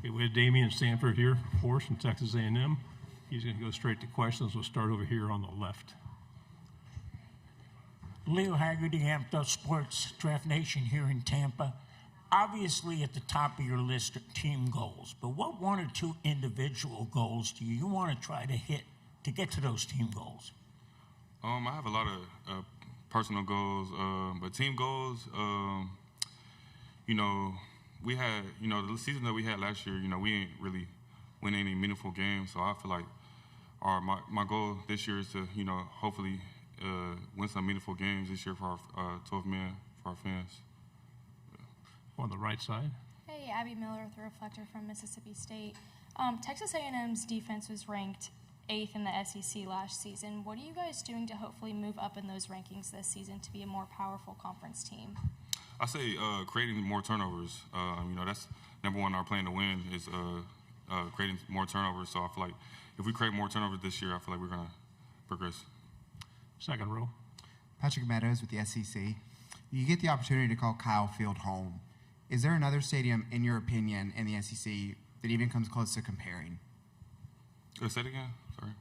Okay, we have Daymion Sanford here for us from Texas A&M. He's going to go straight to questions. We'll start over here on the left. Leo Haggerty, Amped Up Sports, Draft Nation here in Tampa. Obviously, at the top of your list are team goals, but what one or two individual goals do you want to try to hit to get to those team goals? I have a lot of personal goals, but team goals, we had, the season that we had last year, we ain't really win any meaningful games, so I feel like my goal this year is to, hopefully win some meaningful games this year for our 12 men, for our fans. On the right side. Hey, Abby Miller with the Reflector from Mississippi State. Texas A&M's defense was ranked 8th in the SEC last season. What are you guys doing to hopefully move up in those rankings this season to be a more powerful conference team? I say creating more turnovers. That's number one. Our plan to win is creating more turnovers. So I feel like if we create more turnovers this year, I feel like we're gonna progress. Second row. Patrick Meadows with the SEC. You get the opportunity to call Kyle Field home. Is there another stadium, in your opinion, in the SEC that even comes close to comparing? Say it again. Sorry.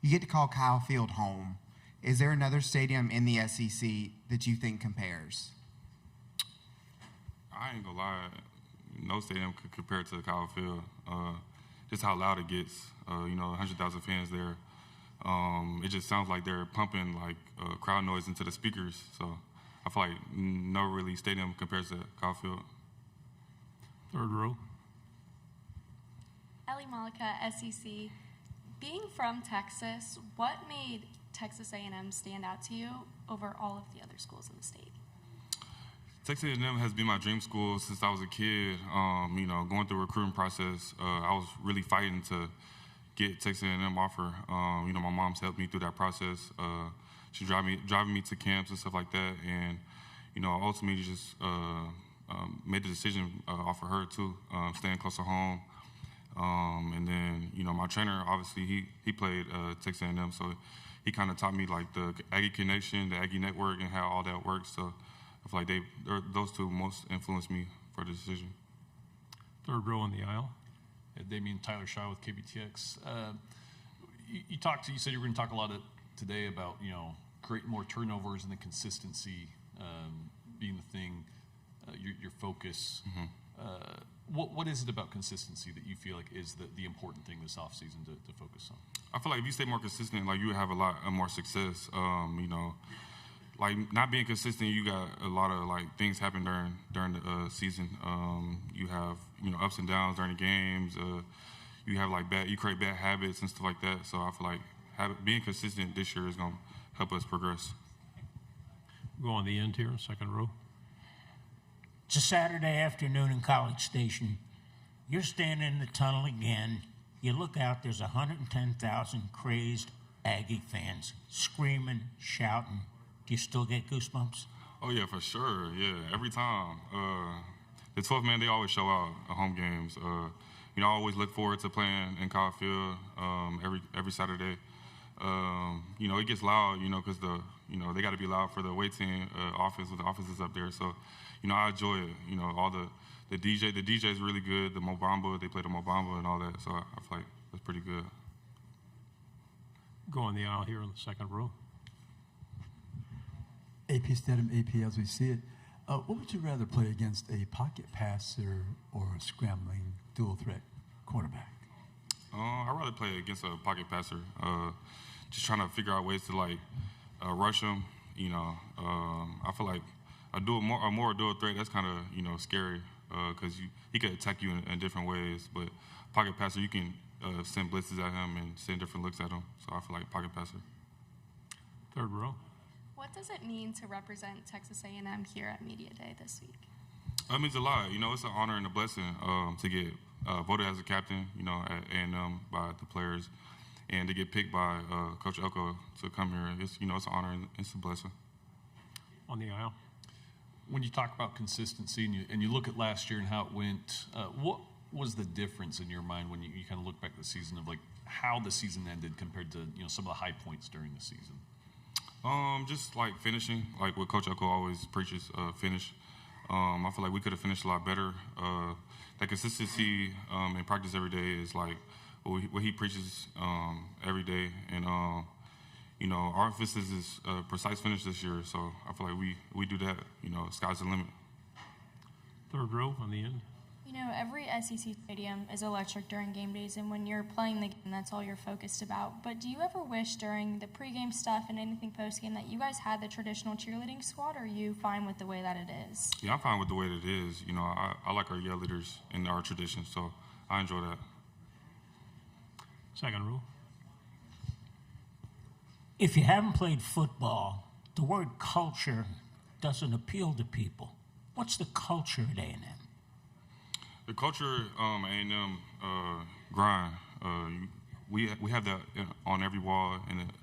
You get to call Kyle Field home. Is there another stadium in the SEC that you think compares? I ain't gonna lie. No stadium could compare to Kyle Field. Just how loud it gets. 100,000 fans there. It just sounds like they're pumping like crowd noise into the speakers. So I feel like no really stadium compares to Kyle Field. Third row. Ellie Malika, SEC. Being from Texas, what made Texas A&M stand out to you over all of the other schools in the state? Texas A&M has been my dream school since I was a kid. Going through a recruiting process, I was really fighting to get Texas A&M offer. My mom's helped me through that process. She driving me to camps and stuff like that, and ultimately just made the decision off of her too, staying close to home. And then my trainer, obviously he played Texas A&M, so he kind of taught me like the Aggie Connection, the Aggie Network, and how all that works. So I feel like those two most influenced me for the decision. Third row on the aisle. Damian Tyler Shaw with KBTX. You said you were going to talk a lot today about creating more turnovers and the consistency being the thing, your focus. Mm-hmm. What is it about consistency that you feel like is the important thing this offseason to focus on? I feel like if you stay more consistent, like you would have a lot more success. Like not being consistent, you got a lot of like things happen during the season. You have ups and downs during the games. You have you create bad habits and stuff like that. So I feel like being consistent this year is gonna help us progress. Go on the end here, second row. It's a Saturday afternoon in College Station. You're standing in the tunnel again. You look out, there's 110,000 crazed Aggie fans screaming, shouting. Do you still get goosebumps? Oh, yeah, for sure. Yeah, every time. The 12 men, they always show out at home games. I always look forward to playing in Kyle Field every Saturday. It gets loud, because they got to be loud for the away team offense with the offenses up there. So, I enjoy it. All the DJ is really good. The Mobamba, they play the Mobamba and all that. So I feel like that's pretty good. Go on the aisle here in the second row. AP Stadium, AP as we see it. What would you rather play against, a pocket passer or a scrambling dual threat quarterback? I'd rather play against a pocket passer. Just trying to figure out ways to rush him. I feel like a more dual threat, that's kind of scary because he could attack you in different ways. But pocket passer, you can send blitzes at him and send different looks at him. So I feel like pocket passer. Third row. What does it mean to represent Texas A&M here at Media Day this week? It means a lot. It's an honor and a blessing to get voted as a captain, at A&M by the players, and to get picked by Coach Elko to come here. It's an honor and it's a blessing. On the aisle. When you talk about consistency and you look at last year and how it went, what was the difference in your mind when you kind of look back at the season of like how the season ended compared to some of the high points during the season? Just like finishing, like what Coach Elko always preaches, finish. I feel like we could have finished a lot better. That consistency in practice every day is like what he preaches every day. And, our emphasis is precise finish this year. So I feel like we do that. Sky's the limit. Third row on the end. Every SEC stadium is electric during game days, and when you're playing the game, that's all you're focused about. But do you ever wish during the pregame stuff and anything postgame that you guys had the traditional cheerleading squad, or are you fine with the way that it is? Yeah, I'm fine with the way that it is. I like our yell leaders and our traditions, so I enjoy that. Second row. If you haven't played football, the word culture doesn't appeal to people. What's the culture at A&M? The culture A&M grind. We have that on every wall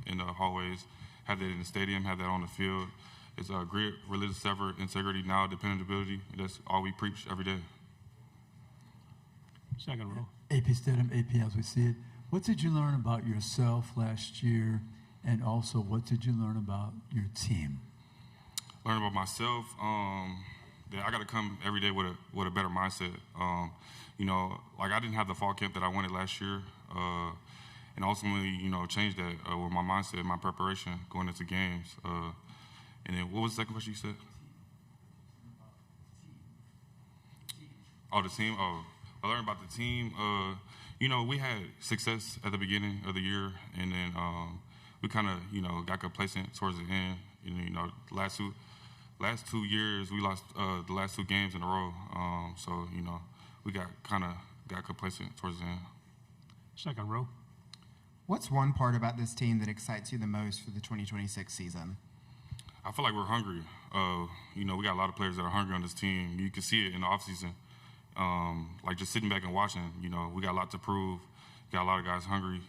in the hallways. Have that in the stadium. Have that on the field. It's grit, religious effort, integrity, now dependability. That's all we preach every day. Second row. AP Stadium, AP as we see it. What did you learn about yourself last year, and also what did you learn about your team? Learn about myself. That I got to come every day with a better mindset. Like I didn't have the fall camp that I wanted last year, and ultimately, change that with my mindset, my preparation going into games. And then what was the second question you said? Oh, the team. Oh, I learned about the team. We had success at the beginning of the year, and then we kind of, got complacent towards the end. Last 2 years, we lost the last 2 games in a row. So, we got complacent towards the end. Second row. What's one part about this team that excites you the most for the 2026 season? I feel like we're hungry. We got a lot of players that are hungry on this team. You can see it in the offseason. Like just sitting back and watching, we got a lot to prove. Got a lot of guys hungry.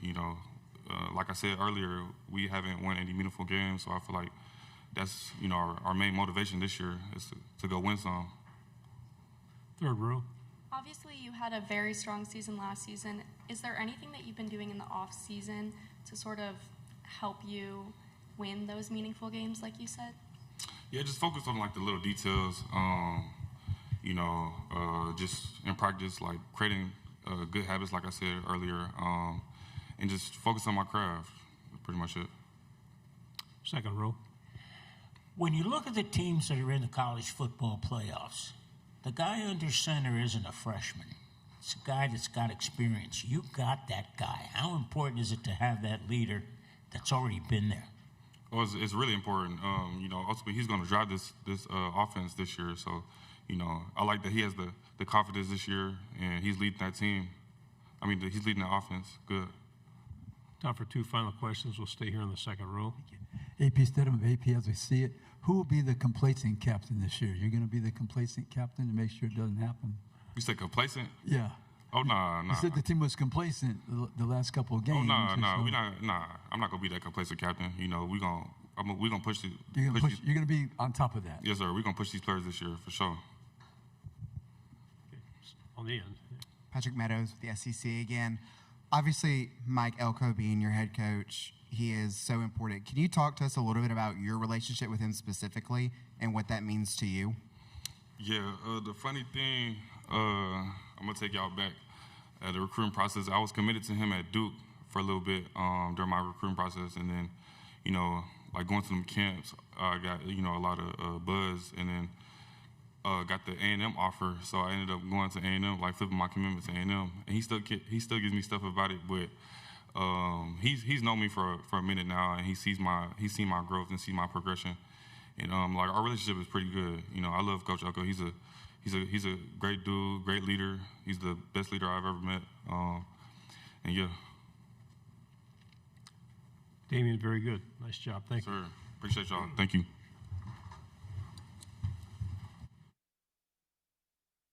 Like I said earlier, we haven't won any meaningful games, so I feel like that's, our main motivation this year is to go win some. Third row. Obviously, you had a very strong season last season. Is there anything that you've been doing in the off season to sort of help you win those meaningful games, like you said? Yeah, just focus on like the little details. Just in practice, like creating good habits, like I said earlier, and just focus on my craft. Pretty much it. Second row. When you look at the teams that are in the college football playoffs, the guy under center isn't a freshman. It's a guy that's got experience. You got that guy. How important is it to have that leader that's already been there? Well, it's really important. Ultimately, he's going to drive this offense this year. So, I like that he has the confidence this year, and he's leading that team. He's leading the offense. Good. Time for 2 final questions. We'll stay here in the second row. AP Stadium of AP as we see it. Who will be the complacent captain this year? You're going to be the complacent captain to make sure it doesn't happen? You said complacent? Yeah. Oh, nah. You said the team was complacent the last couple of games. Oh, nah. I'm not gonna be that complacent captain. We gonna push the. You're going to be on top of that. Yes, sir. We're gonna push these players this year for sure. Okay. On the end. Patrick Meadows with the SEC again. Obviously, Mike Elko being your head coach, he is so important. Can you talk to us a little bit about your relationship with him specifically and what that means to you? Yeah, the funny thing, I'm going to take y'all back. The recruiting process, I was committed to him at Duke for a little bit during my recruiting process. And then, like going to them camps, I got, a lot of buzz. And then got the A&M offer. So I ended up going to A&M, like flipping my commitment to A&M. And he still gives me stuff about it. But he's known me for a minute now, and he's seen my growth and seen my progression. And like our relationship is pretty good. I love Coach Elko. He's a great dude, great leader. He's the best leader I've ever met. And yeah. Daymion, very good. Nice job. Thank you. Sir, appreciate y'all. Thank you.